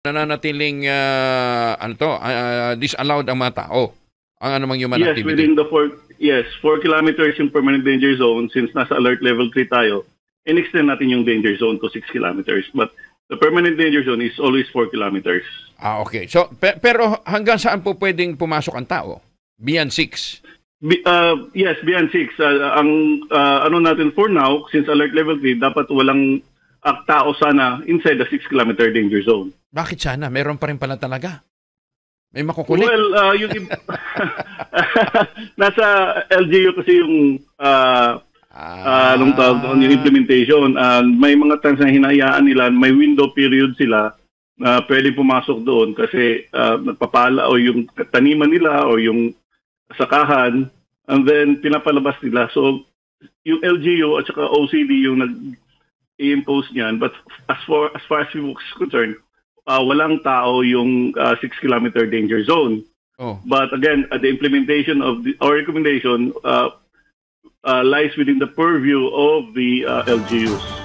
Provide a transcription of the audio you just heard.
nananatiling disallowed ang mga tao ang anumang human Yes, activity. within the 4 kilometers yung permanent danger zone. Since nasa alert level 3 tayo, in-extend natin yung danger zone to 6 kilometers. But the permanent danger zone is always 4 kilometers. Okay. So pero hanggang saan po pwedeng pumasok ang tao? Beyond 6? Yes, beyond 6. Ang ano natin for now, since alert level 3, dapat walang tao sana inside the 6 kilometer danger zone. Bakit sana? Meron pa rin pala talaga. May makukulit. Well, nasa LGU kasi yung anong tawag doon, yung implementation. May mga times na hinayaan nila, may window period sila na pwede pumasok doon kasi nagpapala o yung taniman nila o yung sakahan, and then pinapalabas nila. So, yung LGU at saka OCD yung nag-i-impose niyan. But as far as we was concerned, walang tao yung 6 kilometer danger zone. Oh. But again, the implementation of our recommendation lies within the purview of the LGUs.